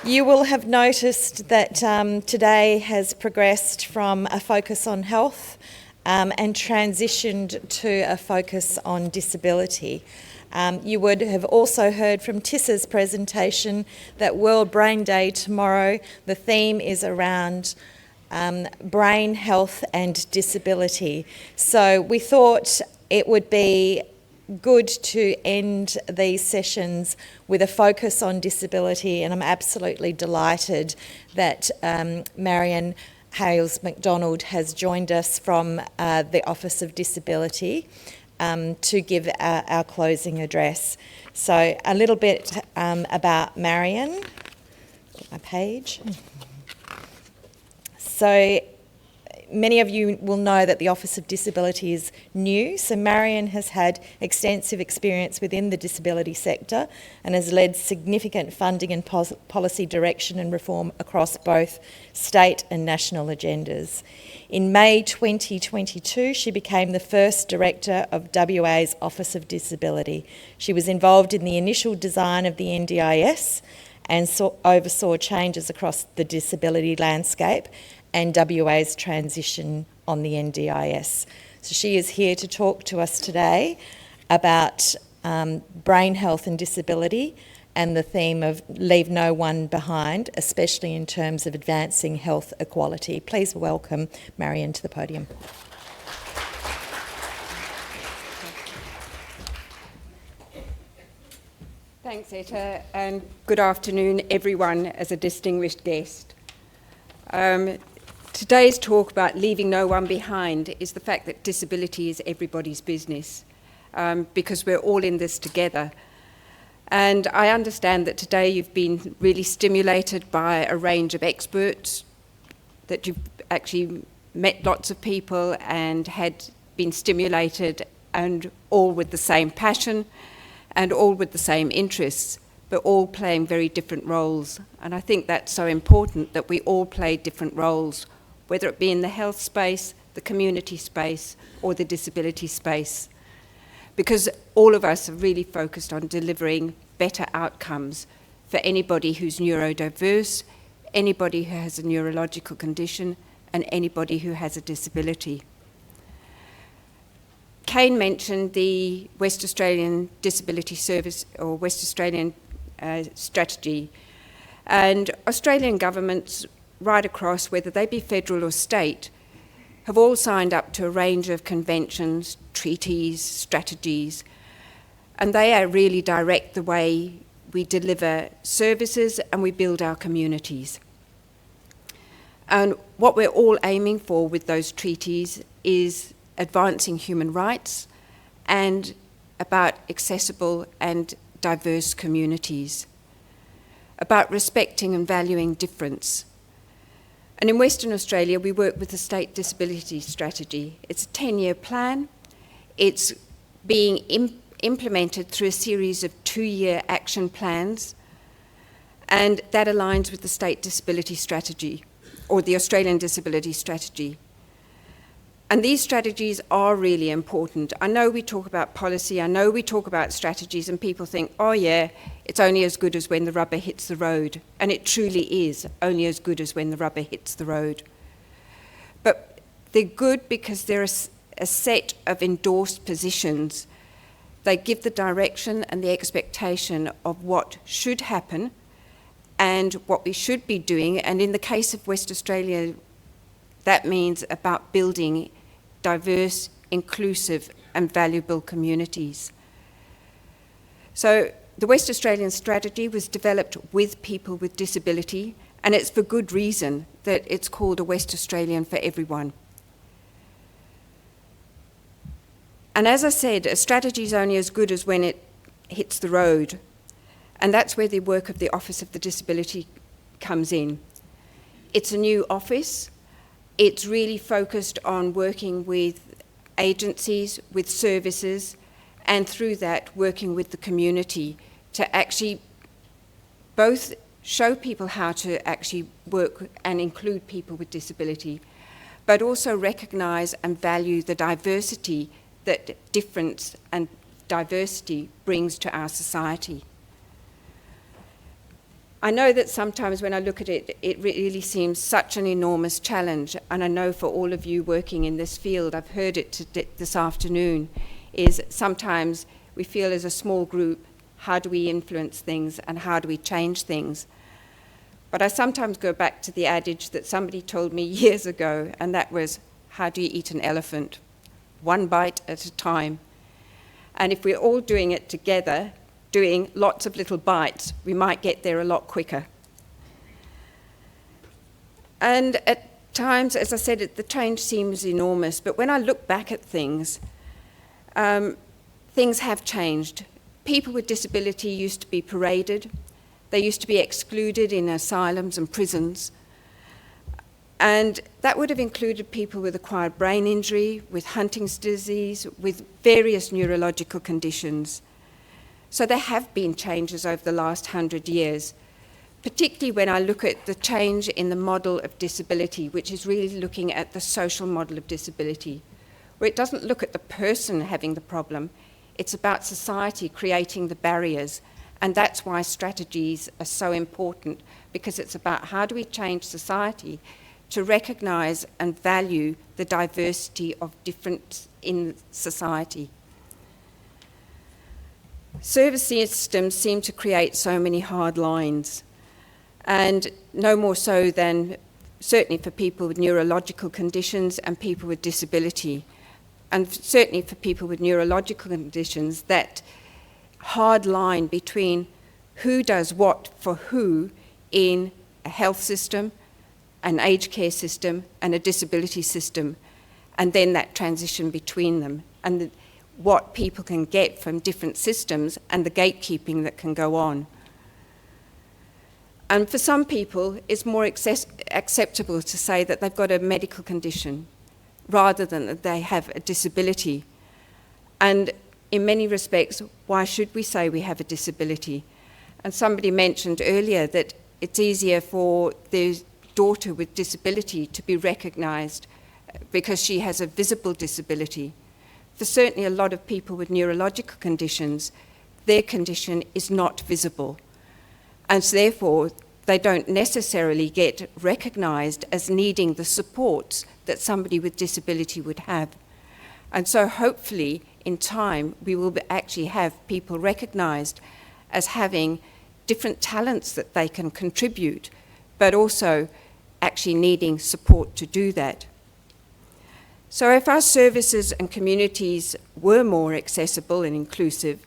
You will have noticed that today has progressed from a focus on health and transitioned to a focus on disability. You would have also heard from Tissa's presentation that World Brain Day tomorrow, the theme is around brain health and disability. So we thought it would be good to end these sessions with a focus on disability, and I'm absolutely delighted that Marion Hailes-MacDonald has joined us from the Office of Disability to give our closing address. So a little bit about Marion, my page. So many of you will know that the Office of Disability is new, so Marion has had extensive experience within the disability sector and has led significant funding and policy direction and reform across both state and national agendas. In May 2022, she became the first director of WA's Office of Disability. She was involved in the initial design of the NDIS and oversaw changes across the disability landscape and WA's transition on the NDIS. So she is here to talk to us today about brain health and disability and the theme of leave no one behind, especially in terms of advancing health equality. Please welcome Marion to the podium. Thanks, Etta, and good afternoon, everyone, as a distinguished guest. Today's talk about leaving no one behind is the fact that disability is everybody's business, because we're all in this together. And I understand that today you've been really stimulated by a range of experts, that you've actually met lots of people and had been stimulated, and all with the same passion and all with the same interests, but all playing very different roles. And I think that's so important, that we all play different roles, whether it be in the health space, the community space, or the disability space. Because all of us are really focused on delivering better outcomes for anybody who's neurodiverse, anybody who has a neurological condition, and anybody who has a disability. Kane mentioned the West Australian Disability Service, or West Australian strategy, and Australian governments right across, whether they be federal or state, have all signed up to a range of conventions, treaties, strategies, and they really direct the way we deliver services and we build our communities. And what we're all aiming for with those treaties is advancing human rights and about accessible and diverse communities, about respecting and valuing difference. And in Western Australia, we work with the State Disability Strategy. It's a 10-year plan. It's being implemented through a series of 2-year action plans, and that aligns with the State Disability Strategy, or the Australian Disability Strategy. And these strategies are really important. I know we talk about policy, I know we talk about strategies, and people think, oh yeah, it's only as good as when the rubber hits the road. And it truly is only as good as when the rubber hits the road. But they're good because they're a set of endorsed positions. They give the direction and the expectation of what should happen and what we should be doing. And in the case of West Australia, that means about building diverse, inclusive, and valuable communities. So the West Australian strategy was developed with people with disability, and it's for good reason that it's called a West Australian for everyone. And as I said, a strategy is only as good as when it hits the road, and that's where the work of the Office of the Disability comes in. It's a new office. It's really focused on working with agencies, with services, and through that working with the community to actually both show people how to actually work and include people with disability, but also recognise and value the diversity that difference and diversity brings to our society. I know that sometimes when I look at it, it really seems such an enormous challenge, and I know for all of you working in this field, I've heard it this afternoon, is sometimes we feel as a small group, how do we influence things and how do we change things? But I sometimes go back to the adage that somebody told me years ago, and that was, how do you eat an elephant? One bite at a time. And if we're all doing it together, doing lots of little bites, we might get there a lot quicker. And at times, as I said, the change seems enormous, but when I look back at things, things have changed. People with disability used to be paraded. They used to be excluded in asylums and prisons. And that would have included people with acquired brain injury, with Huntington's disease, with various neurological conditions. So there have been changes over the last 100 years, particularly when I look at the change in the model of disability, which is really looking at the social model of disability, where it doesn't look at the person having the problem, it's about society creating the barriers. And that's why strategies are so important, because it's about how do we change society to recognise and value the diversity of different in society. Service systems seem to create so many hard lines, and no more so than certainly for people with neurological conditions and people with disability. And certainly for people with neurological conditions, that hard line between who does what for who in a health system, an aged care system, and a disability system, and then that transition between them, and what people can get from different systems and the gatekeeping that can go on. And for some people, it's more acceptable to say that they've got a medical condition rather than that they have a disability. And in many respects, why should we say we have a disability? And somebody mentioned earlier that it's easier for the daughter with disability to be recognised because she has a visible disability. For certainly a lot of people with neurological conditions, their condition is not visible. And so therefore, they don't necessarily get recognised as needing the supports that somebody with disability would have. And so hopefully, in time, we will actually have people recognised as having different talents that they can contribute, but also actually needing support to do that. So if our services and communities were more accessible and inclusive,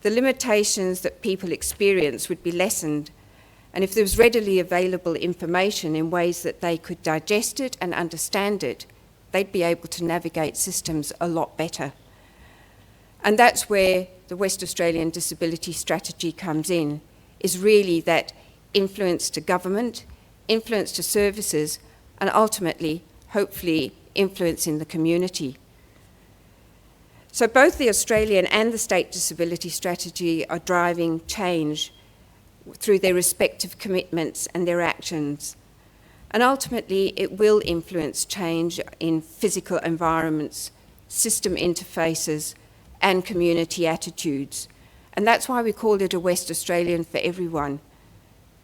the limitations that people experience would be lessened, and if there was readily available information in ways that they could digest it and understand it, they'd be able to navigate systems a lot better. And that's where the West Australian Disability Strategy comes in, is really that influence to government, influence to services, and ultimately, hopefully, influence in the community. So both the Australian and the State Disability Strategy are driving change through their respective commitments and their actions. And ultimately, it will influence change in physical environments, system interfaces, and community attitudes. And that's why we called it a West Australian for everyone,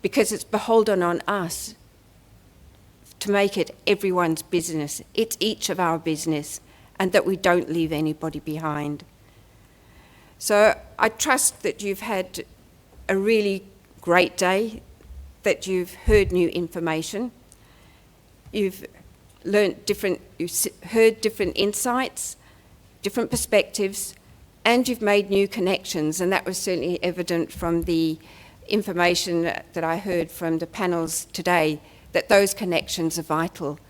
because it's beholden on us to make it everyone's business. It's each of our business, and that we don't leave anybody behind. So I trust that you've had a really great day, that you've heard new information, you've learned you've heard different insights, different perspectives, and you've made new connections, and that was certainly evident from the information that I heard from the panels today, that those connections are vital.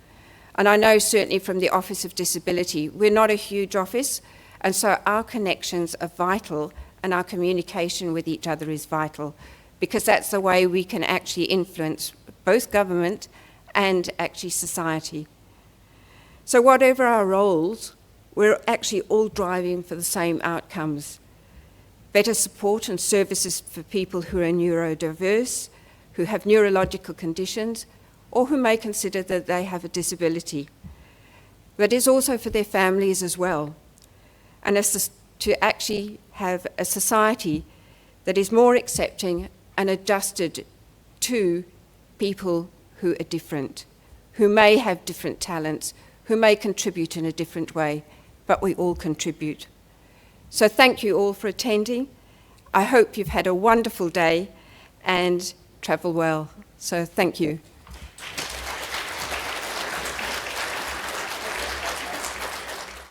And I know certainly from the Office of Disability, we're not a huge office, and so our connections are vital, and our communication with each other is vital, because that's the way we can actually influence both government and actually society. So whatever our roles, we're actually all driving for the same outcomes. Better support and services for people who are neurodiverse, who have neurological conditions, or who may consider that they have a disability. But it's also for their families as well. And to actually have a society that is more accepting and adjusted to people who are different, who may have different talents, who may contribute in a different way, but we all contribute. So thank you all for attending. I hope you've had a wonderful day and travel well. So thank you.